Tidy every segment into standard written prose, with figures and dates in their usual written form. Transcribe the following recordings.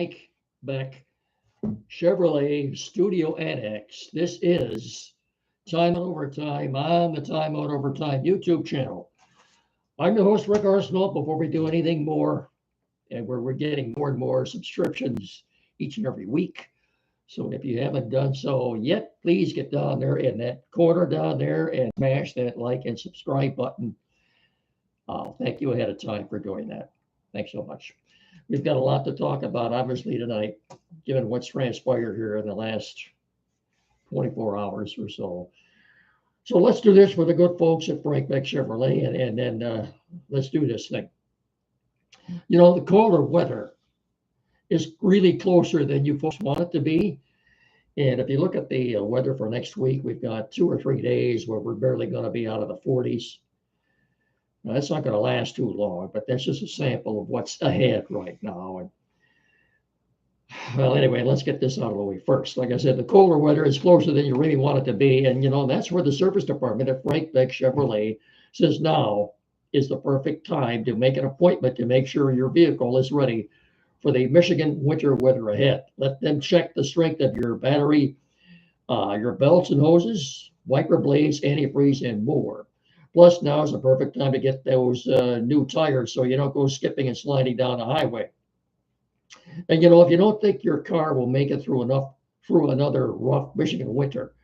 Frank Beck Chevrolet Studio Annex. This is Time Out Overtime on the Time Out Overtime YouTube channel. I'm your host, Rick Arsenal. Before we do anything more, and we're getting more and more subscriptions each and every week. So if you haven't done so yet, please get down there in that corner down there and smash that like and subscribe button. I'll thank you ahead of time for doing that. Thanks so much. We've got a lot to talk about, obviously, tonight, given what's transpired here in the last 24 hours or so. So let's do this for the good folks at Frank Beck Chevrolet, and then let's do this thing. You know, the colder weather is really closer than you folks want it to be. And if you look at the weather for next week, we've got 2 or 3 days where we're barely going to be out of the 40s. Now, that's not going to last too long, but that's just a sample of what's ahead right now. And well, anyway, let's get this out of the way first. Like I said, the colder weather is closer than you really want it to be. And, you know, that's where the service department at Frank Beck Chevrolet says now is the perfect time to make an appointment to make sure your vehicle is ready for the Michigan winter weather ahead. Let them check the strength of your battery, your belts and hoses, wiper blades, antifreeze, and more. Plus, now is the perfect time to get those new tires so you don't go skipping and sliding down the highway. And, you know, if you don't think your car will make it through another rough Michigan winter,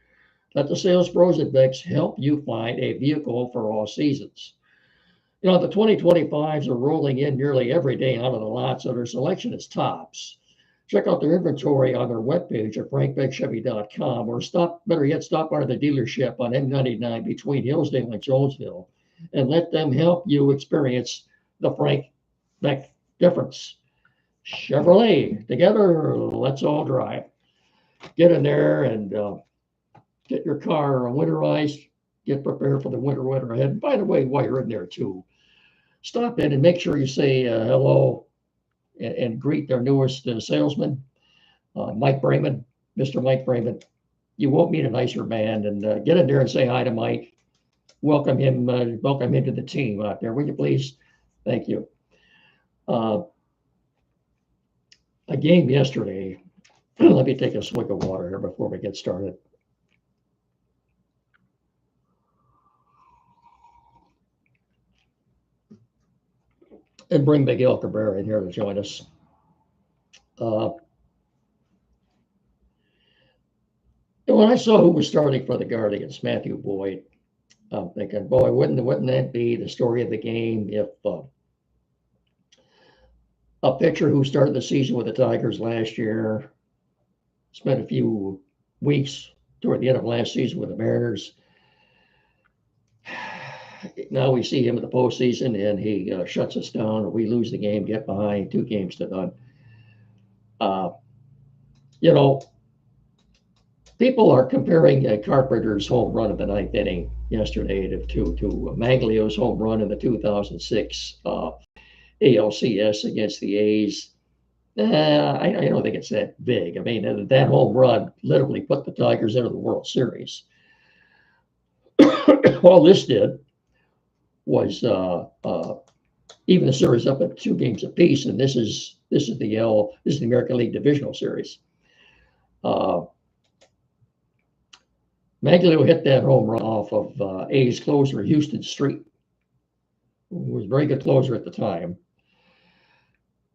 let the sales pros at Beck's help you find a vehicle for all seasons. You know, the 2025s are rolling in nearly every day out of the lot, so their selection is tops. Check out their inventory on their webpage at frankbeckchevy.com, or better yet, stop by the dealership on M99 between Hillsdale and Jonesville and let them help you experience the Frank Beck difference. Chevrolet, together, let's all drive. Get in there and get your car winterized, get prepared for the winter weather ahead. And by the way, while you're in there too, stop in and make sure you say hello and greet their newest salesman, Mike Brayman, Mr. Mike Brayman. You won't meet a nicer man. And get in there and say hi to Mike. Welcome him to the team out there. Will you please? Thank you. A game yesterday. Let me take a swig of water here before we get started. And bring Miguel Cabrera in here to join us. When I saw who was starting for the Guardians, Matthew Boyd, I'm thinking, boy, wouldn't that be the story of the game if a pitcher who started the season with the Tigers last year, spent a few weeks toward the end of last season with the Mariners. Now we see him in the postseason, and he shuts us down. We lose the game, get behind 2-0. You know, people are comparing Carpenter's home run in the 9th inning yesterday to Manglio's home run in the 2006 ALCS against the A's. I don't think it's that big. I mean, that home run literally put the Tigers into the World Series. All this did was even the series up at 2 games apiece, and this is the American League Divisional Series. Manglio hit that home run off of A's closer Houston Street, who was a very good closer at the time.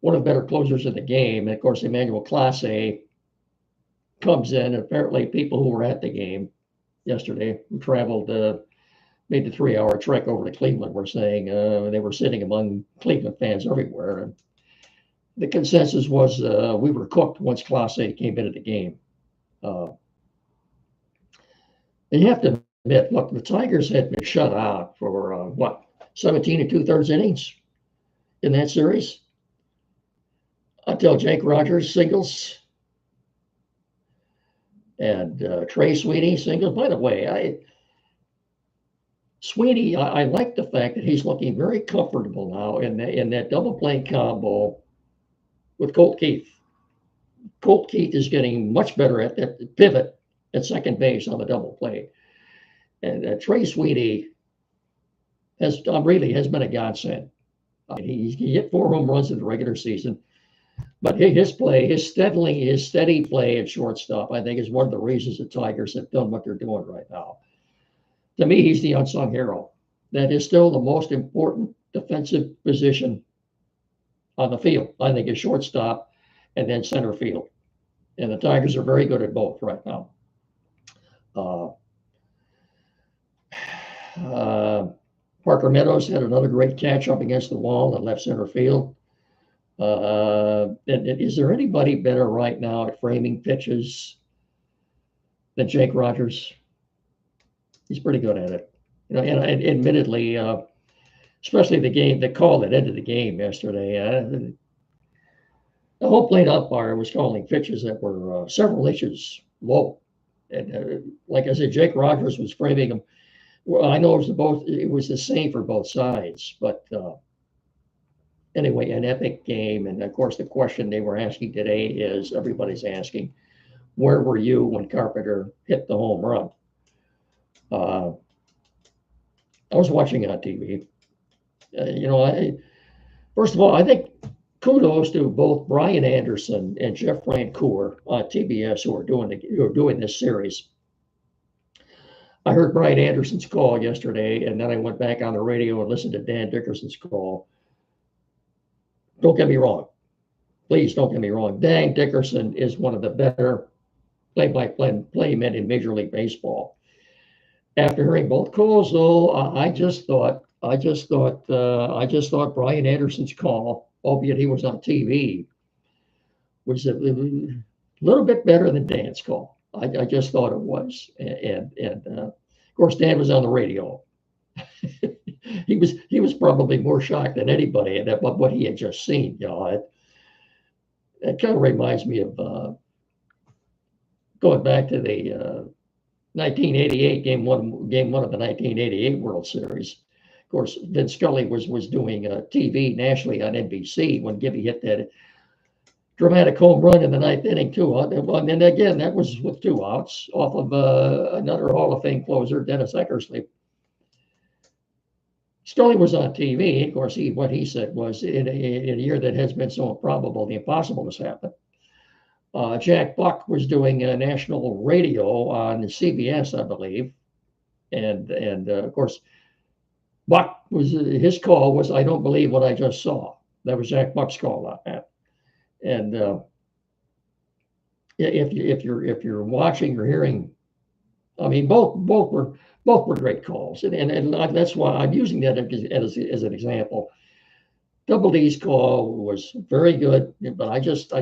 One of the better closers in the game, and of course Emmanuel Clase comes in. And apparently, people who were at the game yesterday, who traveled, made the 3-hour trek over to Cleveland, were saying they were sitting among Cleveland fans everywhere. And the consensus was we were cooked once Clase came into the game. And you have to admit, look, the Tigers had been shut out for 17 2/3 innings in that series until Jake Rogers singles and Trey Sweeney singles. By the way, Sweeney, I like the fact that he's looking very comfortable now in that double play combo with Colt Keith. Colt Keith is getting much better at that pivot at second base on the double play. And Trey Sweeney has been a godsend. He hit 4 home runs in the regular season. But his play, his steady play at shortstop, I think, is one of the reasons the Tigers have done what they're doing right now. To me, he's the unsung hero. That is still the most important defensive position on the field. I think is shortstop and then center field. And the Tigers are very good at both right now. Uh, uh, Parker Meadows had another great catch up against the wall in left center field. And is there anybody better right now at framing pitches than Jake Rogers? He's pretty good at it. You know, and admittedly, especially the call that ended the game yesterday. The home plate umpire was calling pitches that were several inches low, and like I said, Jake Rogers was framing them. Well, I know it was the same for both sides, but anyway, an epic game. And of course, the question they were asking today is everybody's asking, where were you when Carpenter hit the home run? I was watching on TV. First of all, I think kudos to both Brian Anderson and Jeff Francoeur on TBS who are doing this series. I heard Brian Anderson's call yesterday, and then I went back on the radio and listened to Dan Dickerson's call. Don't get me wrong. Please don't get me wrong. Dan Dickerson is one of the better play-by-play men in Major League Baseball. After hearing both calls, though, I just thought Brian Anderson's call, albeit he was on TV, was a little bit better than Dan's call. I just thought it was, and of course Dan was on the radio. he was probably more shocked than anybody at what he had just seen. You know, it kind of reminds me of going back to the 1988 game one of the 1988 World Series. Of course, Vince Scully was doing TV nationally on NBC when Gibby hit that dramatic home run in the ninth inning, too. And again, that was with 2 outs off of another Hall of Fame closer, Dennis Eckersley. Scully was on TV. Of course, what he said was, in a year that has been so improbable, the impossible has happened. Jack Buck was doing national radio on CBS, I believe, and of course, Buck his call was, "I don't believe what I just saw." That was Jack Buck's call on that. And if you're watching or hearing, I mean, both were great calls, and that's why I'm using that as an example. Double D's call was very good, but I just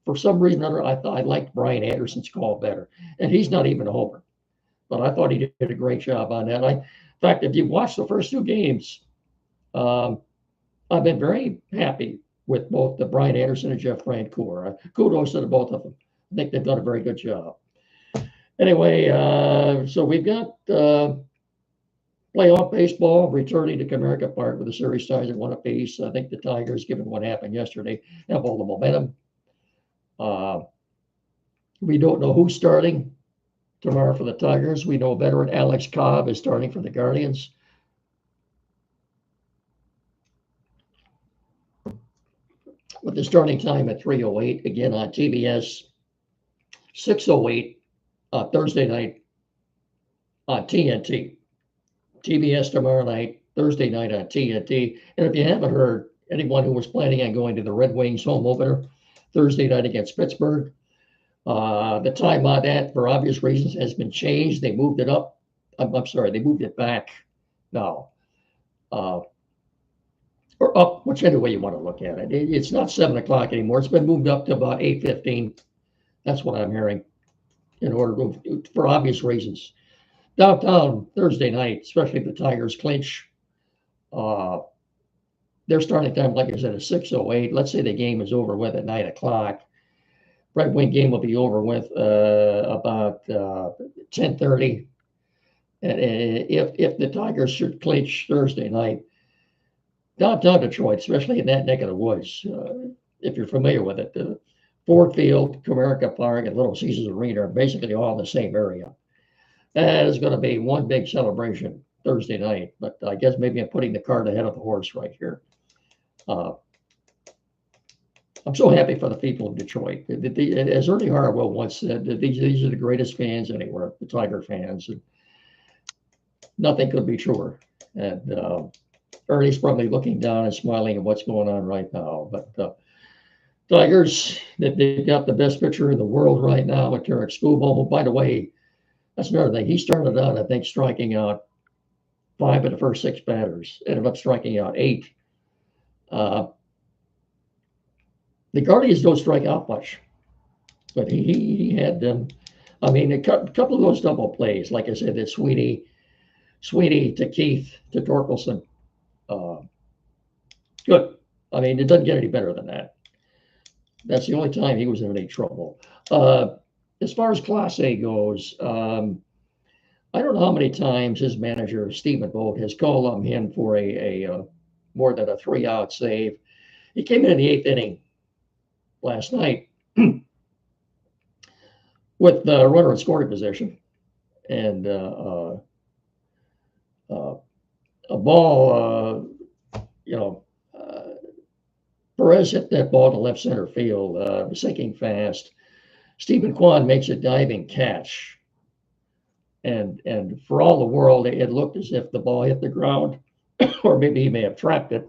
for some reason or other, I thought I liked Brian Anderson's call better, and he's not even a homer, but I thought he did a great job on that. In fact, if you watch the first 2 games, I've been very happy with both the Brian Anderson and Jeff Francoeur. Kudos to the both of them. I think they've done a very good job. Anyway, so we've got playoff baseball returning to Comerica Park with the series ties at 1 apiece. I think the Tigers, given what happened yesterday, have all the momentum. We don't know who's starting tomorrow for the Tigers. We know veteran Alex Cobb is starting for the Guardians. With the starting time at 3:08, again on TBS, 6:08 Thursday night on TNT. TBS tomorrow night, Thursday night on TNT. And if you haven't heard, anyone who was planning on going to the Red Wings home opener Thursday night against Pittsburgh, the time on that, for obvious reasons, has been changed. They moved it up. I'm sorry, they moved it back now. Or up, whichever way you want to look at it. It's not 7 o'clock anymore. It's been moved up to about 8:15. That's what I'm hearing, in order for obvious reasons. Downtown Thursday night, especially if the Tigers clinch, their starting time, like I said, is 6:08. Let's say the game is over with at 9 o'clock. Red Wing game will be over with about 10:30. And if the Tigers should clinch Thursday night, downtown Detroit, especially in that neck of the woods, if you're familiar with it, Ford Field, Comerica Park, and Little Caesars Arena are basically all in the same area. That is going to be one big celebration Thursday night, but I guess maybe I'm putting the cart ahead of the horse right here. I'm so happy for the people of Detroit. As Ernie Harwell once said, that these are the greatest fans anywhere, the Tiger fans. And nothing could be truer. And Ernie's probably looking down and smiling at what's going on right now. But Tigers, they've got the best pitcher in the world right now with Tarek Skubal. Who, by the way, that's another thing. He started out, I think, striking out 5 of the first 6 batters, ended up striking out 8. The Guardians don't strike out much, but he had them. I mean, a couple of those double plays, like I said, that Sweeney to Keith to Torkelson. Good. I mean, it doesn't get any better than that. That's the only time he was in any trouble. As far as Class A goes, I don't know how many times his manager, Stephen Vogt, has called on him for a more than a 3-out save. He came in the 8th inning last night with the runner in scoring position, and a ball, Perez hit that ball to left center field, sinking fast. Stephen Kwan makes a diving catch, and for all the world, it looked as if the ball hit the ground, or maybe he may have trapped it.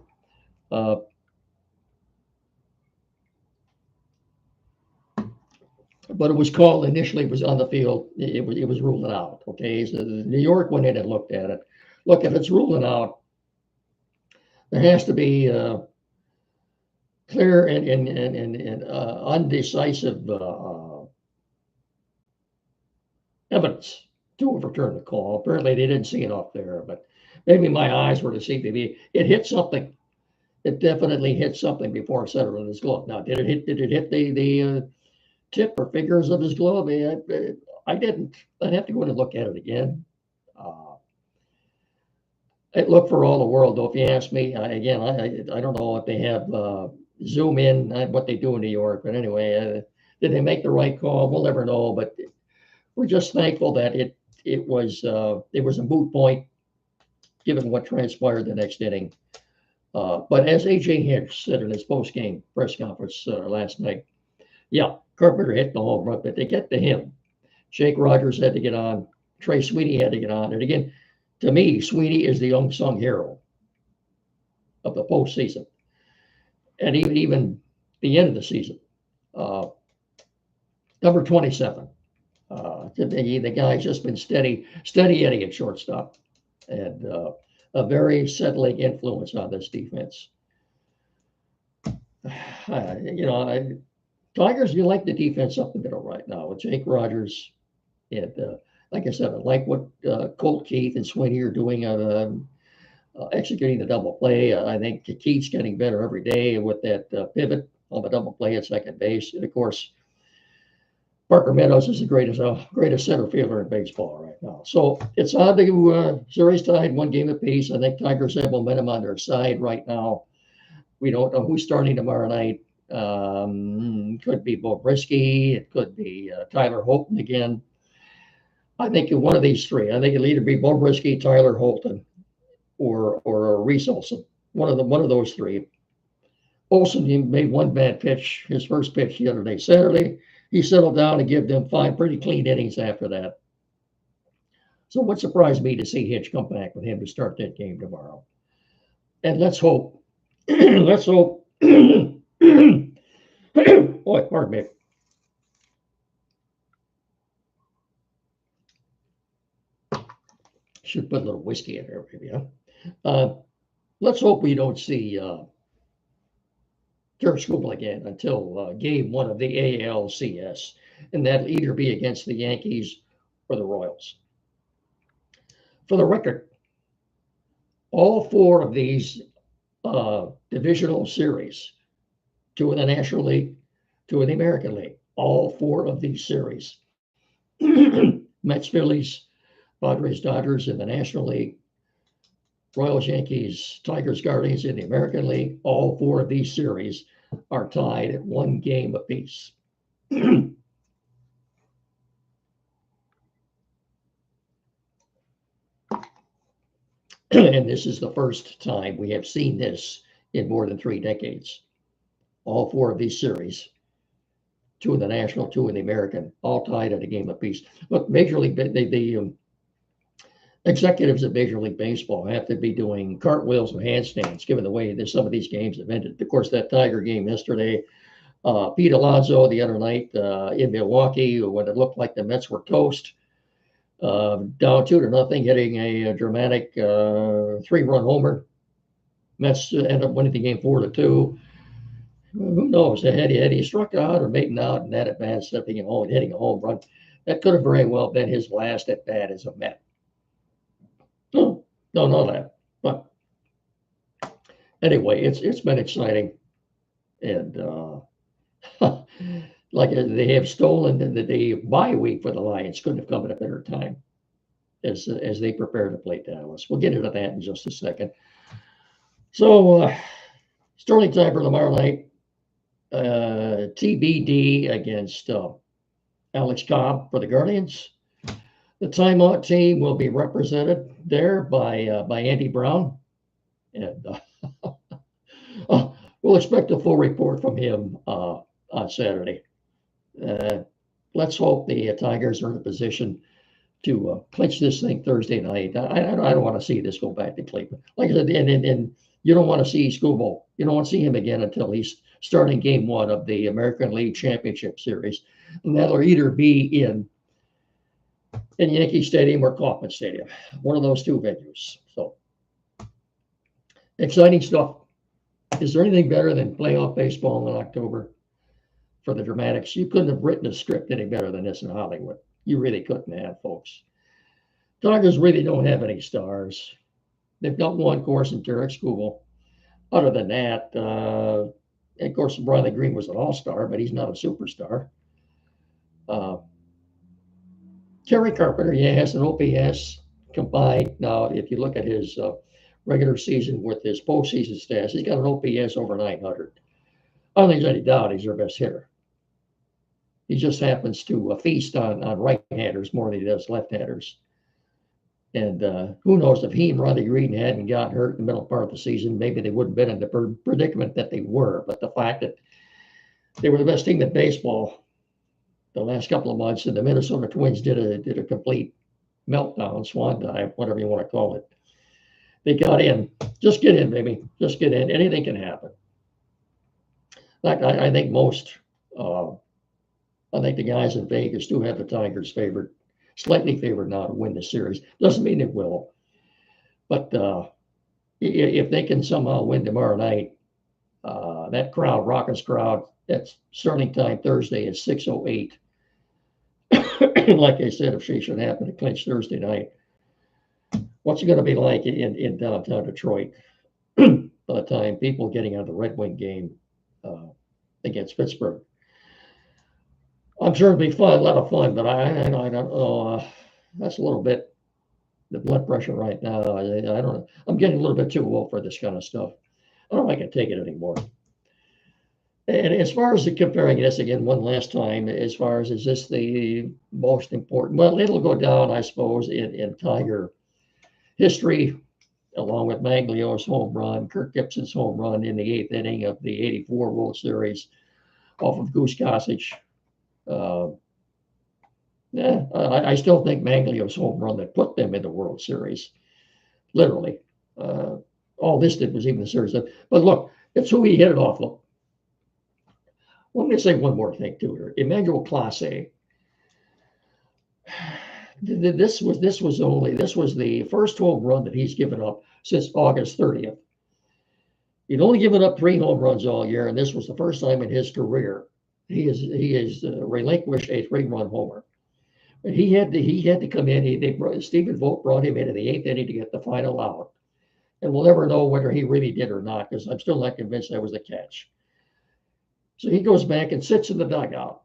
But it was called initially. It was on the field. It was ruled out. Okay, so New York went in and looked at it. Look, if it's ruling out, there has to be clear and undecisive evidence to overturn the call. Apparently, they didn't see it up there, but maybe my eyes were deceived. Maybe it hit something. It definitely hit something before it settled in his glove. Now, did it hit the tip or fingers of his glove? I didn't. I'd have to go in and look at it again. It looked for all the world, though. If you ask me, again, I don't know if they have zoom in what they do in New York, but anyway, did they make the right call? We'll never know. But we're just thankful that it was a moot point, given what transpired the next inning. But as AJ Hinch said in his post-game press conference last night, yeah, Carpenter hit the home run, but they get to him. Jake Rogers had to get on. Trey Sweeney had to get on. And again, to me, Sweeney is the unsung hero of the postseason, and even the end of the season. Number 27. The guy's just been steady Eddie at shortstop, and a very settling influence on this defense. Tigers, you like the defense up the middle right now with Jake Rogers. And like I said, I like what Colt Keith and Sweeney are doing on executing the double play. I think Keith's getting better every day with that pivot on the double play at second base. And of course, Parker Meadows is the greatest center fielder in baseball right now. So it's on to series tied 1 game apiece. I think Tigers have momentum on their side right now. We don't know who's starting tomorrow night. Could be Bo Brisky. It could be Tyler Holton again. I think one of these 3. I think it'll either be Bo Brisky, Tyler Holton, or Reese Olson. One of those 3. Olson, he made one bad pitch, his first pitch the other day, Saturday. He settled down and gave them 5 pretty clean innings after that. So what surprised me to see Hitch come back with him to start that game tomorrow. And let's hope, boy, pardon me. Should put a little whiskey in there, maybe, huh? Let's hope we don't see Tarek Skubal again until game 1 of the ALCS, and that'll either be against the Yankees or the Royals. For the record, all 4 of these divisional series, 2 in the National League, 2 in the American League, all 4 of these series, Mets, Phillies, Padres, Dodgers in the National League, Royals, Yankees, Tigers, Guardians in the American League, all 4 of these series are tied at 1 game apiece. And this is the first time we have seen this in more than 3 decades. all four of these series, two in the National, two in the American, all tied at a game apiece. Look, Major League, the executives at Major League Baseball have to be doing cartwheels and handstands, given the way that some of these games have ended. Of course, that Tiger game yesterday, Pete Alonso the other night in Milwaukee, when it looked like the Mets were toast, down 2-0, hitting a dramatic 3-run homer. Mets end up winning the game 4-2. Who knows? Had he struck out or made an out and that at bat, stepping home and hitting a home run, that could have very well been his last at bat as a Met. No, don't know that. But anyway, it's been exciting, and like they have stolen the bye week for the Lions. Couldn't have come at a better time as they prepare to play Dallas. We'll get into that in just a second. So Sterling time for tomorrow night. TBD against Alex Cobb for the Guardians. The timeout team will be represented there by Andy Brown, and we'll expect a full report from him on Saturday. Let's hope the Tigers are in a position to clinch this thing Thursday night. I don't want to see this go back to Cleveland. Like I said, and you don't want to see Scooble. You don't want to see him again until he's starting game one of the American League Championship Series. And that'll either be in Yankee Stadium or Kauffman Stadium, one of those two venues. So exciting stuff. Is there anything better than playoff baseball in October for the dramatics? You couldn't have written a script any better than this in Hollywood. You really couldn't have, folks. Tigers really don't have any stars. They've got one course in Derek Skubal. Other than that, of course, Riley Green was an all-star, but he's not a superstar. Kerry Carpenter, has an OPS combined. Now, if you look at his regular season with his postseason stats, he's got an OPS over 900. I don't think there's any doubt he's their best hitter. He just happens to feast on right-handers more than he does left-handers. And who knows, if he and Riley Green hadn't got hurt in the middle part of the season, maybe they wouldn't have been in the predicament that they were. But the fact that they were the best team in baseball the last couple of months, and the Minnesota Twins did a complete meltdown, swan dive, whatever you want to call it. They got in. Just get in, baby. Just get in. Anything can happen. Like I think I think the guys in Vegas do have the Tigers favored, slightly favored now to win the series. Doesn't mean it will, but if they can somehow win tomorrow night, that crowd, Rockets crowd, that's Sterling time Thursday at 6:08. Like I said, if she should happen to clinch Thursday night, what's it going to be like in downtown Detroit by the time people getting on the Red Wing game against Pittsburgh? I'm sure it'll be fun, a lot of fun, but I don't know. That's a little bit the blood pressure right now. I don't know. I'm getting a little bit too old for this kind of stuff. I don't know if I can take it anymore. And as far as comparing this again one last time, as far as is this the most important? Well, it'll go down, I suppose, in Tiger history, along with Maglio's home run, Kirk Gibson's home run in the 8th inning of the '84 World Series off of Goose Gossage. I still think Maglio's home run that put them in the World Series, literally. All this did was even the series. But look, it's who he hit it off. Look, let me say one more thing too here. Emmanuel Clase. This was the first home run that he's given up since August 30th. He'd only given up 3 home runs all year, and this was the first time in his career he has relinquished a 3-run homer. But he had to come in. Stephen Vogt brought him into the 8th inning to get the final out, and we'll never know whether he really did or not, because I'm still not convinced that was the catch. So he goes back and sits in the dugout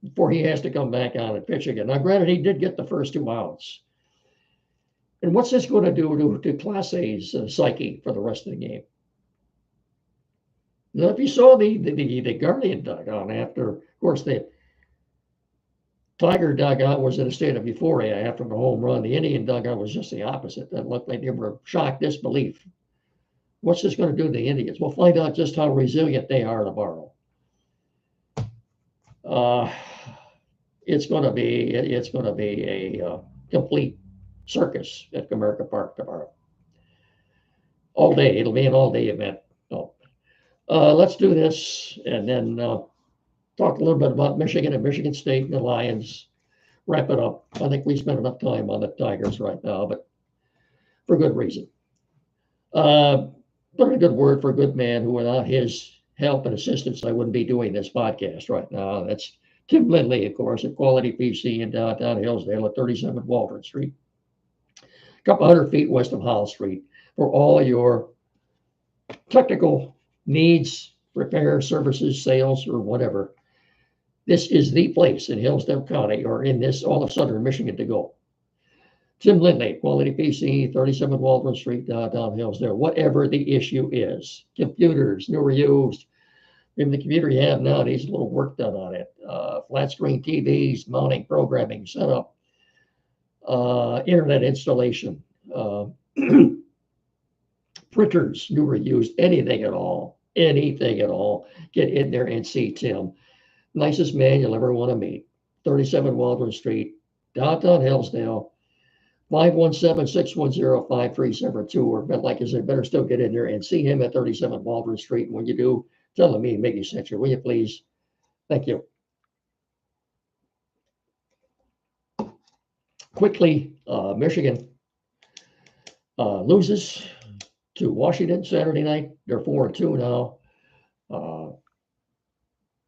before he has to come back on and pitch again. Now, granted, he did get the first 2 outs. And what's this going to do to Clase's psyche for the rest of the game? Now, if you saw the Guardian dugout after, of course, the Tiger dugout was in a state of euphoria after the home run. The Indian dugout was just the opposite. That looked like they were shocked disbelief What's this going to do to the Indians? We'll find out just how resilient they are tomorrow. It's going to be a complete circus at Comerica Park tomorrow. All day. It'll be an all-day event. So, let's do this, and then talk a little bit about Michigan and Michigan State and the Lions. Wrap it up. I think we spent enough time on the Tigers right now, but for good reason. Put in a good word for a good man who, without his help and assistance, I wouldn't be doing this podcast right now. That's Tim Lindley, of course, at Quality PC in downtown Hillsdale at 37 Waldron Street, a couple hundred feet west of Howell Street, for all your technical needs, repair, services, sales, or whatever. This is the place in Hillsdale County or in this all of southern Michigan to go. Tim Lindley, Quality PC, 37 Waldron Street, downtown Hillsdale. Whatever the issue is, computers, new or used, maybe the computer you have now needs a little work done on it. Flat screen TVs, mounting, programming, setup, internet installation, printers, new or used, anything at all, get in there and see Tim. Nicest man you'll ever want to meet. 37 Waldron Street, downtown Hillsdale, 517-610-5372. Or like I said, better still get in there and see him at 37 Waldron Street. And when you do, tell him me, Mickey sent you, will you please? Thank you. Quickly, Michigan loses to Washington Saturday night. They're 4-2 now.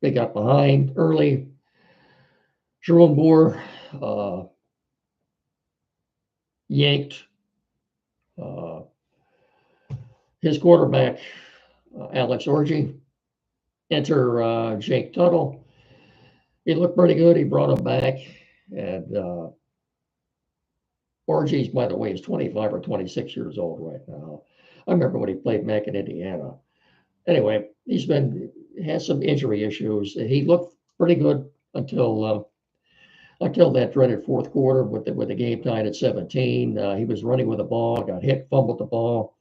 They got behind early. Jerome Moore yanked his quarterback, Alex Orgy. Enter Jake Tuttle. He looked pretty good. He brought him back. And Orgy's, by the way, is 25 or 26 years old right now. I remember when he played back in Indiana. Anyway, he's has some injury issues. He looked pretty good until that dreaded fourth quarter with the game tied at 17. He was running with the ball, got hit, fumbled the ball.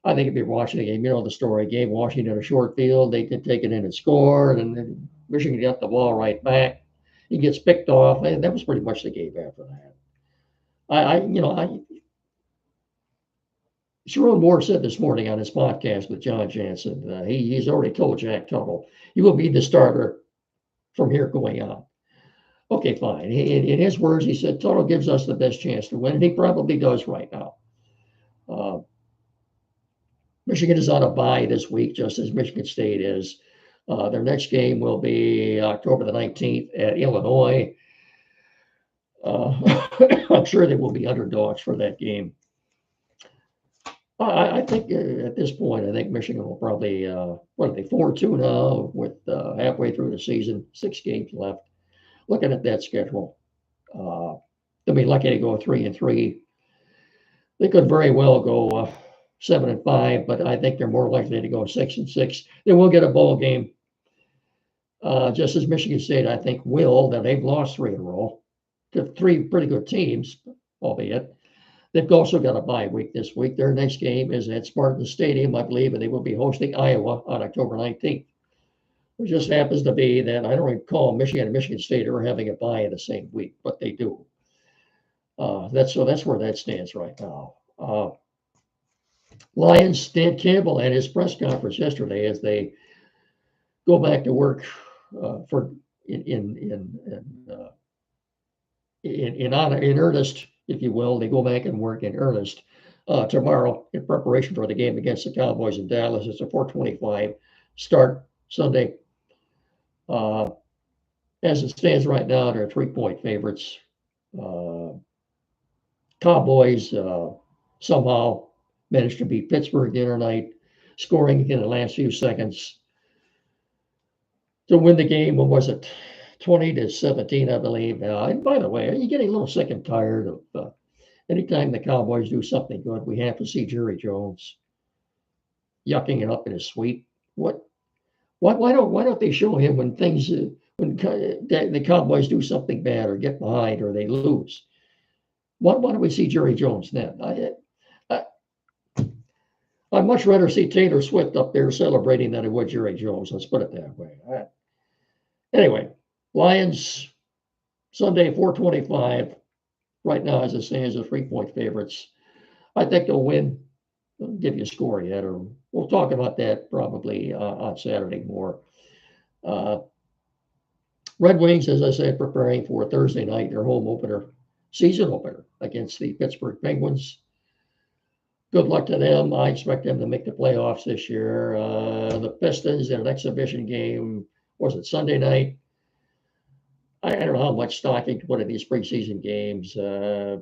I think if you're watching the game, you know the story. Gave Washington a short field. They could take it in and score, and then Michigan got the ball right back. He gets picked off, and that was pretty much the game after that. Sharon Moore said this morning on his podcast with John Jansen, he's already told Jack Tuttle, he will be the starter from here going on. Okay, fine. In his words, he said, Tuttle gives us the best chance to win, and he probably does right now. Michigan is on a bye this week, just as Michigan State is. Their next game will be October the 19th at Illinois. I'm sure they will be underdogs for that game. I think at this point, I think Michigan will probably, what are they, 4-2 now with halfway through the season, 6 games left. Looking at that schedule, they'll be lucky to go 3-3. They could very well go 7-5, but I think they're more likely to go 6-6. They will get a bowl game, just as Michigan State, I think, will. That they've lost 3 in a row to 3 pretty good teams, albeit. They've also got a bye week this week. Their next game is at Spartan Stadium, I believe, and they will be hosting Iowa on October 19th. It just happens to be that I don't recall Michigan and Michigan State are having a bye in the same week, but they do. That's where that stands right now. Lions, Dan Campbell at his press conference yesterday, as they go back to work in earnest, if you will. They go back and work in earnest tomorrow in preparation for the game against the Cowboys in Dallas. It's a 4:25 start Sunday. As it stands right now, they're 3-point favorites. Cowboys somehow managed to beat Pittsburgh the other night, scoring in the last few seconds to win the game. What was it? 20-17, I believe. And by the way, are you getting a little sick and tired of anytime the Cowboys do something good, we have to see Jerry Jones yucking it up in his suite? Why don't they show him when things when the Cowboys do something bad or get behind or they lose? Why don't we see Jerry Jones then? I'd much rather see Taylor Swift up there celebrating than I would Jerry Jones. Let's put it that way. Anyway, Lions Sunday 425. Right now, as it stands, as 3-point favorites. I think they'll win. I'll give you a score yet, or we'll talk about that probably on Saturday more. Red Wings, as I said, preparing for Thursday night, their home opener, season opener against the Pittsburgh Penguins. Good luck to them. I expect them to make the playoffs this year. The Pistons in an exhibition game, was it Sunday night? I don't know how much stock you can put in these preseason games.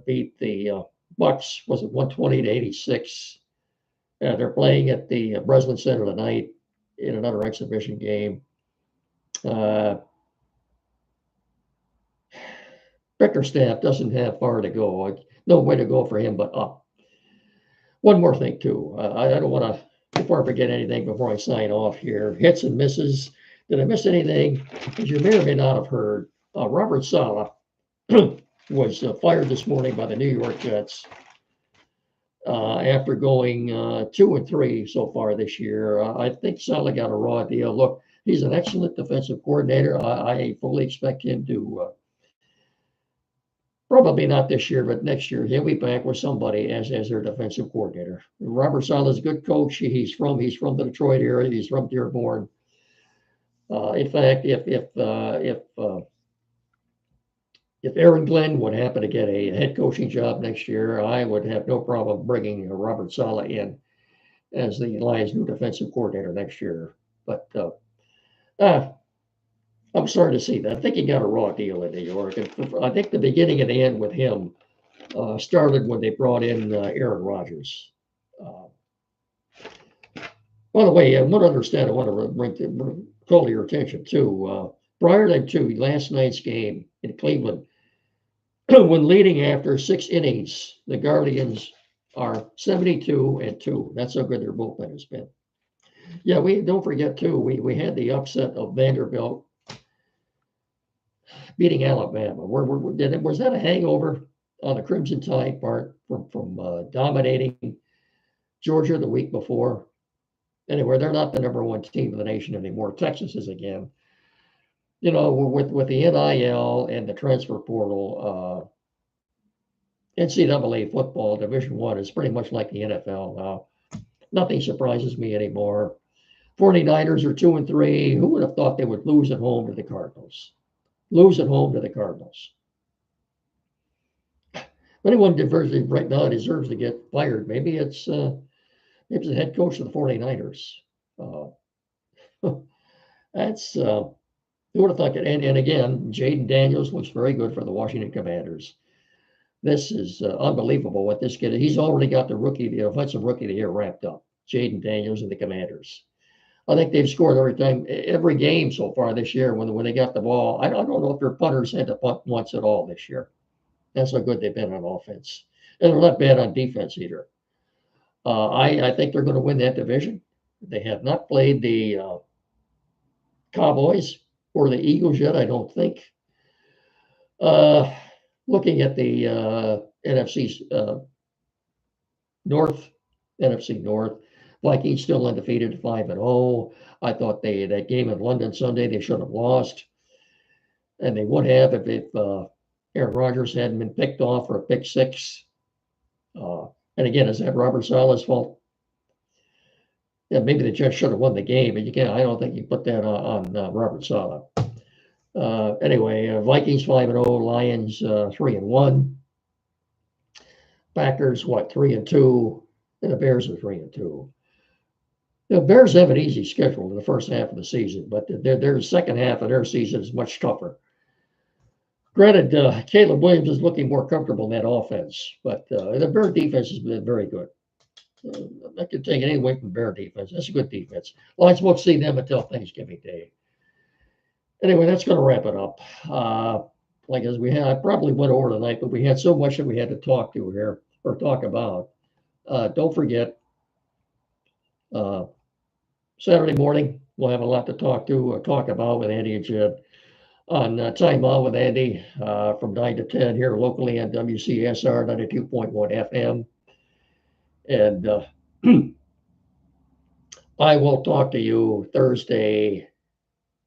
Beat the Bucks, was it 120-86? They're playing at the Breslin Center tonight in another exhibition game. Bickerstaff doesn't have far to go. No way to go for him but up. One more thing, too. I don't want to, before I forget anything, before I sign off here, hits and misses. Did I miss anything? As you may or may not have heard, Robert Saleh was fired this morning by the New York Jets after going 2-3 so far this year. I think Saleh got a raw deal. Look, he's an excellent defensive coordinator. I fully expect him to, probably not this year, but next year, he'll be back with somebody as their defensive coordinator. Robert Saleh is a good coach. He's from the Detroit area. He's from Dearborn. In fact, if Aaron Glenn would happen to get a head coaching job next year, I would have no problem bringing Robert Saleh in as the Lions' new defensive coordinator next year. But I'm sorry to see that. I think he got a raw deal in New York. I think the beginning and the end with him started when they brought in Aaron Rodgers. By the way, I want to understand, I want to call your attention too. Prior to last night's game in Cleveland, when leading after 6 innings, the Guardians are 72-2. That's how good their bullpen has been. Yeah, we don't forget too, we had the upset of Vanderbilt beating Alabama. Was that a hangover on the Crimson Tide part from dominating Georgia the week before? Anyway, they're not the number one team in the nation anymore. Texas is again. You know, with the NIL and the transfer portal, NCAA football, Division I is pretty much like the NFL now. Nothing surprises me anymore. 49ers are 2-3. Who would have thought they would lose at home to the Cardinals? If anyone right now deserves to get fired, maybe it's the head coach of the 49ers. That's who would have thought that? And again, Jaden Daniels looks very good for the Washington Commanders. This is unbelievable what this kid is. He's already got the offensive rookie of the year wrapped up. Jaden Daniels and the Commanders. I think they've scored every game so far this year when they got the ball. I don't know if their punters had to punt once at all this year. That's how good they've been on offense. And they're not bad on defense either. I think they're going to win that division. They have not played the Cowboys or the Eagles yet, I don't think. Looking at the NFC North, Vikings still undefeated, 5-0. I thought that game in London Sunday they should have lost, and they would have if Aaron Rodgers hadn't been picked off for a pick six. And again, is that Robert Saleh's fault? Yeah, maybe the Jets should have won the game, but I don't think you put that on Robert Saleh. Anyway, Vikings 5-0, Lions 3-1, Packers 3-2, and the Bears are 3-2. The Bears have an easy schedule in the first half of the season, but their second half of their season is much tougher. Granted, Caleb Williams is looking more comfortable in that offense, but the Bear defense has been very good. I'm not going to take anything away from Bear defense. That's a good defense. Lions won't see them until Thanksgiving Day. Anyway, that's going to wrap it up. I probably went over tonight, but we had so much that we had to talk about. Don't forget, Saturday morning, we'll have a lot to talk about with Andy and Jed on Time Out with Andy from 9 to 10 here locally on WCSR 92.1 FM. And I will talk to you Thursday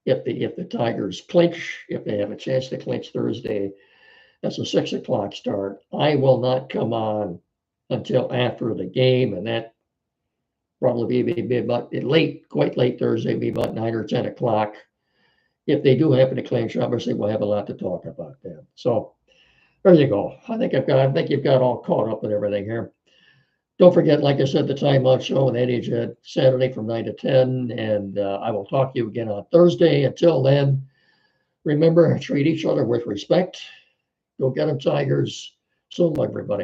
if the Tigers clinch, if they have a chance to clinch Thursday. That's a 6 o'clock start. I will not come on until after the game, and that probably be about late, quite late Thursday, be about 9 or 10 o'clock. If they do happen to clinch, obviously we'll have a lot to talk about then. So there you go. I think you've got all caught up with everything here. Don't forget, like I said, the Time Out Show with Eddie Jed, Saturday from 9 to 10. And I will talk to you again on Thursday. Until then, remember, treat each other with respect. Go get them, Tigers. So long, everybody.